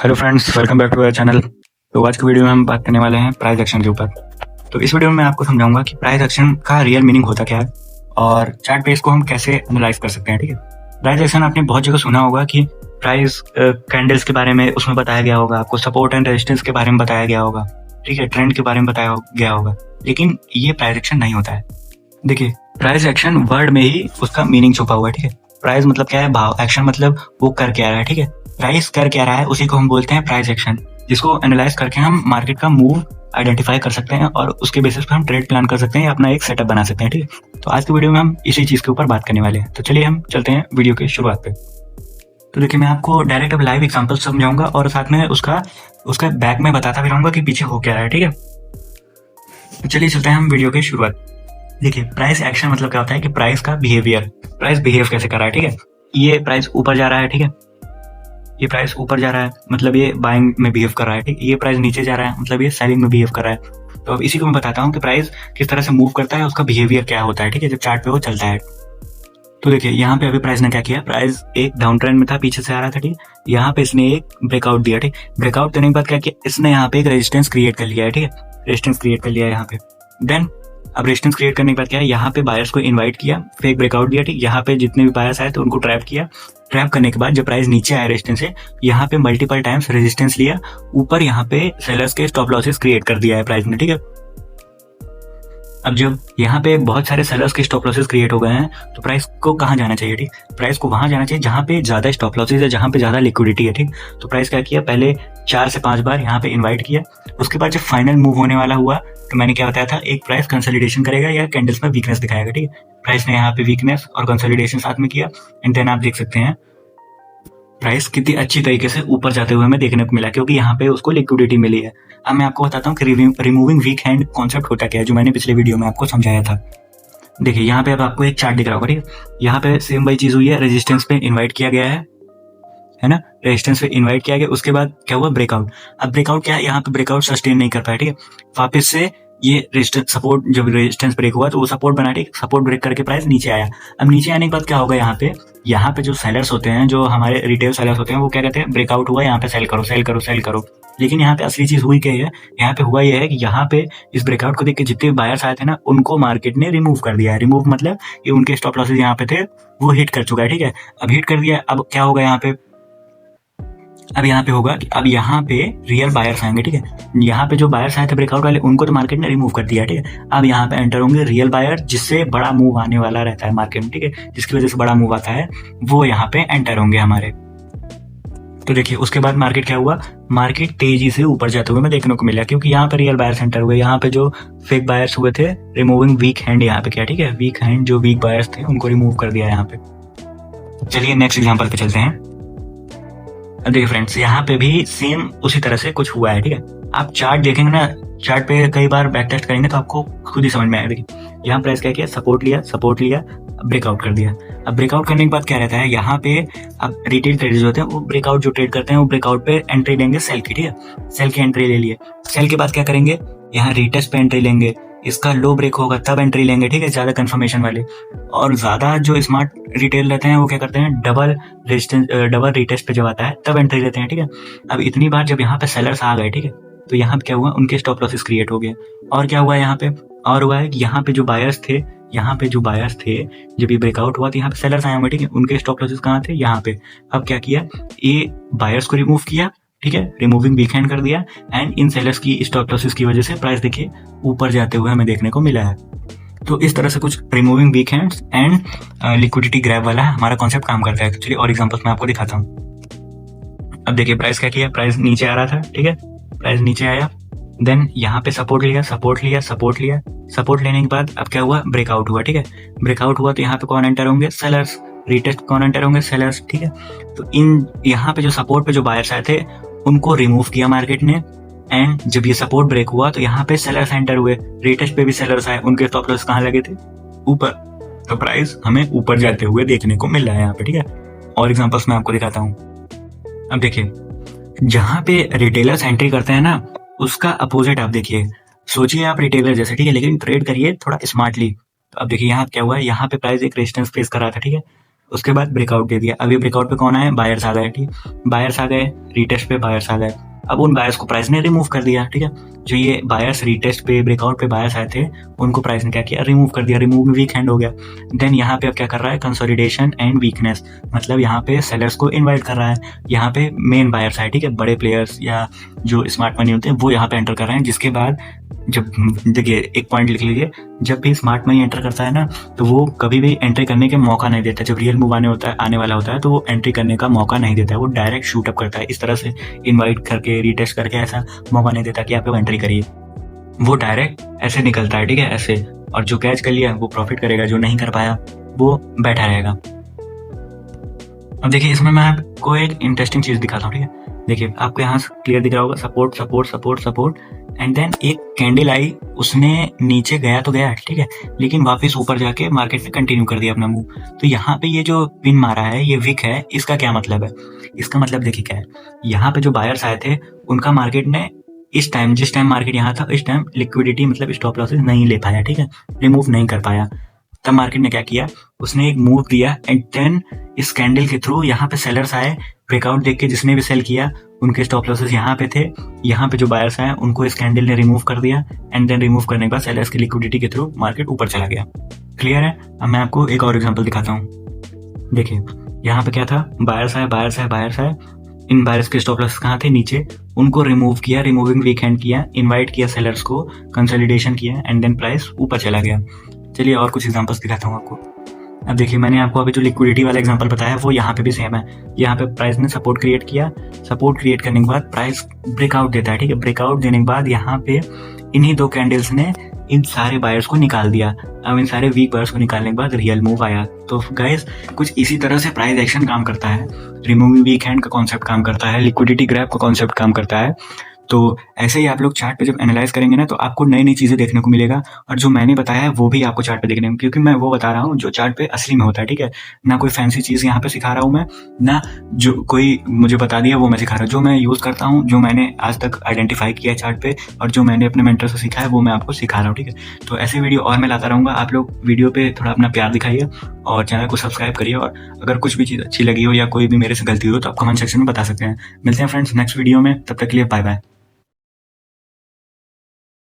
Hello friends, welcome back to our channel. तो आज की वीडियो में हम बात करने वाले हैं प्राइस एक्शन के ऊपर। तो इस वीडियो में मैं आपको समझाऊंगा कि प्राइस एक्शन का रियल मीनिंग होता क्या है और चार्ट पे इसको हम कैसे एनालाइज कर सकते हैं। ठीक है, प्राइस एक्शन आपने बहुत जगह सुना होगा कि प्राइस कैंडल्स के बारे में उसमें बताया गया होगा, आपको सपोर्ट एंड रेजिस्टेंस के बारे में बताया गया होगा, ठीक है, ट्रेंड के बारे में बताया गया होगा, लेकिन ये प्राइस एक्शन नहीं होता है। देखिए, प्राइस एक्शन वर्ड में ही उसका मीनिंग छुपा हुआ है। ठीक है, प्राइस मतलब क्या है, भाव। एक्शन मतलब वो कर क्या रहा है। ठीक है, प्राइस कर क्या रहा है उसी को हम बोलते हैं प्राइस एक्शन, जिसको एनालाइज करके हम मार्केट का मूव आइडेंटिफाई कर सकते हैं और उसके बेसिस पे हम ट्रेड प्लान कर सकते हैं या अपना एक सेटअप बना सकते हैं। ठीक है, तो आज की वीडियो में हम इसी चीज के ऊपर बात करने वाले हैं। तो चलिए हम चलते हैं वीडियो की शुरुआत पे। तो देखिए, मैं आपको डायरेक्ट अब लाइव एग्जांपल समझाऊंगा और साथ में उसका बैक में बताता भी रहूंगा कि पीछे हो क्या रहा है। ठीक है, तो चलिए चलते हैं हम वीडियो की शुरुआत। देखिए, प्राइस एक्शन मतलब क्या होता है कि प्राइस का बिहेवियर, प्राइस बिहेव कैसे कर रहा है। ठीक है, ये प्राइस ऊपर जा रहा है। ठीक है, ये प्राइस ऊपर जा रहा है मतलब ये बाइंग में बिहेव कर रहा है। ठीक, ये प्राइस नीचे जा रहा है मतलब ये सेलिंग में बिहेव कर रहा है। तो अब इसी को मैं बताता हूँ कि प्राइस किस तरह से मूव करता है, उसका बिहेवियर क्या होता है। ठीक है, जब चार्ट पे वो चलता है। तो देखिए, यहाँ पे अभी प्राइस ने क्या किया, प्राइस एक डाउन ट्रेंड में था, पीछे से आ रहा था। ठीक, यहाँ पे इसने एक ब्रेकआउट दिया। ठीक, ब्रेकआउट देने के बाद क्या किया, इसने यहाँ पे एक रेजिस्टेंस क्रिएट कर लिया है। ठीक है, रेजिस्टेंस क्रिएट कर लिया है यहाँ पे। देन अब रेजिस्टेंस क्रिएट करने के बाद क्या है, यहाँ पे बायर्स को इनवाइट किया, फेक ब्रेकआउट दिया। ठीक, यहाँ पे जितने भी बायर्स आए थे उनको ट्रैप किया। ट्रैप करने के बाद जब प्राइस नीचे आया रेजिस्टेंस से, यहाँ पे मल्टीपल टाइम्स रेजिस्टेंस लिया, ऊपर यहाँ पे सेलर्स के स्टॉप लॉसेस क्रिएट कर दिया है प्राइस ने। ठीक है, अब जब यहाँ पे बहुत सारे सेलर्स के स्टॉप लॉसेस क्रिएट हो गए हैं तो प्राइस को कहाँ जाना चाहिए। ठीक, प्राइस को वहां जाना चाहिए जहां पे ज्यादा स्टॉप लॉसेस है, जहां पे ज्यादा लिक्विडिटी है। ठीक, तो प्राइस क्या किया, पहले 4 से 5 बार यहाँ पे इनवाइट किया। उसके बाद जब फाइनल मूव होने वाला हुआ तो मैंने क्या बताया था, एक प्राइस कंसोलिडेशन करेगा या कैंडल्स में वीकनेस दिखाएगा। ठीक, प्राइस ने यहाँ पे वीकनेस और कंसोलिडेशन साथ में किया एंड देन आप देख सकते हैं प्राइस कितनी अच्छी तरीके से ऊपर जाते हुए हमें देखने को मिला, क्योंकि यहाँ पे उसको लिक्विडिटी मिली है। अब मैं आपको बताता हूँ कि रिमूविंग वीक हैंड कॉन्सेप्ट होता क्या है, जो मैंने पिछले वीडियो में आपको समझाया था। देखिए, यहाँ पे अब आपको एक चार्ट दिख रहा होगा। ठीक है, यहाँ पे सेम वही चीज हुई है, रेजिस्टेंस पे इनवाइट किया गया है ना, रेजिस्टेंस पे इनवाइट किया गया। उसके बाद क्या हुआ, ब्रेकआउट। अब ब्रेकआउट क्या है, यहाँ पे ब्रेकआउट सस्टेन नहीं कर पाया। ठीक है, वापस से ये रेजिस्टेंस सपोर्ट, जब रेजिस्टेंस ब्रेक हुआ तो वो सपोर्ट बना। ठीक, सपोर्ट ब्रेक करके प्राइस नीचे आया। अब नीचे आने के बाद क्या होगा, यहाँ पे जो सेलर्स होते हैं, जो हमारे रिटेल सेलर्स होते हैं, वो क्या कहते हैं, ब्रेकआउट हुआ यहाँ पे सेल करो सेल करो सेल करो। लेकिन यहाँ पे असली चीज हुई क्या है, यहाँ पे हुआ यह है कि यहाँ पे इस ब्रेकआउट को देख के जितने बायर्स आए थे ना, उनको मार्केट ने रिमूव कर दिया है। रिमूव मतलब ये उनके स्टॉप लॉसेस यहाँ पे थे, वो हिट कर चुका है। ठीक है, अब हिट कर दिया। अब क्या होगा यहाँ पे, अब यहाँ पे होगा कि अब यहाँ पे रियल बायर्स आएंगे। ठीक है, यहाँ पे जो बायर्स आए थे ब्रेकआउट वाले, उनको तो मार्केट ने रिमूव कर दिया। ठीक है, अब यहाँ पे एंटर होंगे रियल बायर, जिससे बड़ा मूव आने वाला रहता है मार्केट में। ठीक है, जिसकी वजह से बड़ा मूव आता है, वो यहाँ पे एंटर होंगे हमारे। तो देखिए, उसके बाद मार्केट क्या हुआ, मार्केट तेजी से ऊपर जाते हुए हमें देखने को मिला, क्योंकि यहाँ पे रियल बायर्स एंटर हुए। यहाँ पे जो फेक बायर्स हुए थे, रिमूविंग वीक हैंड यहाँ पे क्या, ठीक है, वीक हैंड जो वीक बायर्स थे उनको रिमूव कर दिया यहाँ पे। चलिए नेक्स्ट एग्जाम्पल पे चलते हैं। अब देखिए फ्रेंड्स, यहाँ पे भी सेम उसी तरह से कुछ हुआ है। ठीक है, आप चार्ट देखेंगे ना, चार्ट पे कई बार बैक टेस्ट करेंगे तो आपको खुद ही समझ में आएगा। देखिए, यहाँ प्राइस क्या किया, सपोर्ट लिया, ब्रेकआउट कर दिया। अब ब्रेकआउट करने के बाद क्या रहता है, यहाँ पे अब रिटेल ट्रेडर्स होते हैं, वो ब्रेकआउट जो ट्रेड करते हैं, वो ब्रेकआउट पे एंट्री लेंगे सेल की। ठीक है, सेल की एंट्री ले लिए। सेल के बाद क्या करेंगे, यहाँ रिटेस्ट पे एंट्री लेंगे, इसका लो ब्रेक होगा तब एंट्री लेंगे। ठीक है, ज्यादा कंफर्मेशन वाले। और ज्यादा जो स्मार्ट रिटेल रहते हैं वो क्या करते हैं, डबल रिटेस्ट पे जब आता है तब एंट्री लेते हैं। ठीक है, अब इतनी बार जब यहाँ पे सेलर्स आ गए, ठीक है, तो यहाँ पे क्या हुआ, उनके स्टॉप लॉसेस क्रिएट हो गए। और क्या हुआ यहाँ पे, और हुआ है कि यहाँ पे जो बायर्स थे, जब ये ब्रेकआउट हुआ तो यहाँ पे सेलर्स आए होंगे। ठीक है, उनके स्टॉप लॉसेस कहाँ थे, यहाँ पे। अब क्या किया, ये बायर्स को रिमूव किया। ठीक है, रिमूविंग वीक हैंड कर दिया एंड इन सेलर्स की स्टॉप लॉसेस की वजह से प्राइस देखिए ऊपर जाते हुए हमें देखने को मिला है। तो इस तरह से कुछ removing weak hands and liquidity grab वाला हमारा कॉन्सेप्ट काम करता है। तो चलिए और एग्जांपल्स मैं आपको दिखाता हूँ। अब देखिए, प्राइस क्या किया, प्राइस नीचे आ रहा था। ठीक है, प्राइस नीचे आया, देन यहाँ पे सपोर्ट लिया। सपोर्ट लेने के बाद अब क्या हुआ, ब्रेकआउट हुआ। ठीक है, ब्रेकआउट हुआ तो यहाँ पे कौन एंटर होंगे, सेलर्स। रिटेस्ट कौन एंटर होंगे, सेलर्स। ठीक है, तो इन यहाँ पे जो सपोर्ट पे जो बायर्स आए थे उनको रिमूव किया मार्केट ने। एंड जब ये सपोर्ट ब्रेक हुआ तो यहाँ पे सेलर्स एंटर हुए, रिटेस्ट पे भी सेलर्स आए, उनके स्टॉप लॉस कहाँ लगे थे, ऊपर। तो प्राइस हमें ऊपर जाते हुए देखने को मिल रहा है यहाँ पे। ठीक है, और एग्जांपल्स मैं आपको दिखाता हूँ। अब देखिए, जहां पे रिटेलर्स एंट्री करते हैं ना, उसका अपोजिट आप देखिए, सोचिए आप रिटेलर जैसे। ठीक है, लेकिन ट्रेड करिए थोड़ा स्मार्टली। तो अब देखिए यहाँ क्या हुआ है, यहाँ पे प्राइस एक रेजिस्टेंस फेस कर रहा था। ठीक है, उसके बाद ब्रेकआउट दे दिया। अब ये ब्रेकआउट पे कौन आए, बायर्स आ गए, ठीक, बायर्स आ गए, रीटेस्ट पे बायर्स आ गए। अब उन बायर्स को प्राइस ने रिमूव कर दिया, ठीक है। जो ये बायर्स रीटेस्ट पे ब्रेकआउट पे बायर्स आए थे उनको प्राइस ने क्या किया, रिमूव कर दिया। रिमूव में वीक हैंड हो गया। देन यहाँ पे अब क्या कर रहा है, कंसोलिडेशन एंड वीकनेस, मतलब यहाँ पे सेलर्स को इनवाइट कर रहा है। यहाँ पे मेन बायर्स है, ठीक है, बड़े प्लेयर्स या जो स्मार्ट मनी होते हैं वो यहाँ पे एंटर कर रहे हैं। जिसके बाद जब देखिए एक पॉइंट लिख लीजिए, जब भी स्मार्ट मनी एंटर करता है ना तो वो कभी भी एंट्री करने के मौका नहीं देता। जब रियल मूव आने वाला होता है तो वो एंट्री करने का मौका नहीं देता है, वो डायरेक्ट शूट अप करता है। इस तरह से इनवाइट करके रीटेस्ट करके ऐसा मौका नहीं देता कि आप लोग एंट्री करिए, वो डायरेक्ट ऐसे निकलता है, ठीक है, ऐसे। और जो कैच कर लिया वो प्रॉफिट करेगा, जो नहीं कर पाया वो बैठा रहेगा। अब देखिए इसमें मैं आपको एक इंटरेस्टिंग चीज दिखाता हूँ, ठीक है। देखिए आपको यहाँ क्लियर दिख रहा होगा, support support support support, and then एक कैंडल आई, उसने नीचे गया तो गया, ठीक है, लेकिन वापस ऊपर जाके मार्केट में कंटिन्यू कर दिया अपना मूव। तो यहाँ पे ये जो पिन मारा है, ये विक है, इसका क्या मतलब है? इसका मतलब देखिए क्या है, यहाँ पे जो बायर्स आए थे उनका मार्केट ने इस टाइम, जिस टाइम मार्केट यहाँ था, इस टाइम लिक्विडिटी मतलब स्टॉप लॉसेस नहीं ले पाया, ठीक है, रिमूव नहीं कर पाया। तब मार्केट ने क्या किया, उसने एक मूव दिया एंड देन इस कैंडल के थ्रू यहाँ पे सेलर्स आए, ब्रेकआउट देख के जिसने भी सेल किया उनके स्टॉप लॉसेस यहाँ पे थे। यहाँ पे जो बायर्स आए उनको इस कैंडल ने रिमूव कर दिया एंड देन रिमूव करने के बाद सेलर्स की लिक्विडिटी के थ्रू मार्केट ऊपर चला गया। क्लियर है? अब मैं आपको एक और एग्जांपल दिखाता हूँ। देखिए यहाँ पे क्या था, बायर्स आए बायर्स आए बायर्स आए, इन बायर्स के स्टॉप लॉस कहाँ थे, नीचे, उनको रिमूव किया, रिमूविंग वीक हैंड किया, इनवाइट किया सेलर्स को, कंसोलिडेशन किया एंड देन प्राइस ऊपर चला गया। चलिए और कुछ एग्जांपल्स दिखाता हूँ आपको। अब देखिए मैंने आपको अभी जो लिक्विडिटी वाला एग्जांपल बताया वो यहाँ पे भी सेम है। यहाँ पे प्राइस ने सपोर्ट क्रिएट किया, सपोर्ट क्रिएट करने के बाद प्राइस ब्रेकआउट देता है, ठीक है। ब्रेकआउट देने के बाद यहाँ पे इन्हीं दो कैंडल्स ने इन सारे बायर्स को निकाल दिया। अब इन सारे वीक बायर्स को निकालने के बाद रियल मूव आया। तो गाइस कुछ इसी तरह से प्राइस एक्शन काम करता है, रिमूविंग वीक हैंड का कॉन्सेप्ट काम करता है, लिक्विडिटी ग्रैब का कॉन्सेप्ट काम करता है। तो ऐसे ही आप लोग चार्ट पे जब एनालाइज करेंगे ना तो आपको नई नई चीजें देखने को मिलेगा, और जो मैंने बताया है वो भी आपको चार्ट पे देखने को, क्योंकि मैं वो बता रहा हूँ जो चार्ट पे असली में होता है, ठीक है। ना कोई फैंसी चीज यहाँ पे सिखा रहा हूँ मैं, ना जो कोई मुझे बता दिया वो मैं सिखा रहा हूँ। जो मैं यूज करता हूँ, जो मैंने आज तक आइडेंटिफाई किया है चार्ट पे और जो मैंने अपने मेंटर से सीखा है वो मैं आपको सिखा रहा हूँ, ठीक है। तो ऐसे वीडियो और मैं लाता रहूंगा। आप लोग वीडियो पे थोड़ा अपना प्यार दिखाइए और चैनल को सब्सक्राइब करिए, और अगर कुछ भी चीज अच्छी लगी हो या कोई भी मेरे से गलती हो तो आप कमेंट सेक्शन में बता सकते हैं। मिलते हैं फ्रेंड्स नेक्स्ट वीडियो में, तब तक के लिए बाय बाय।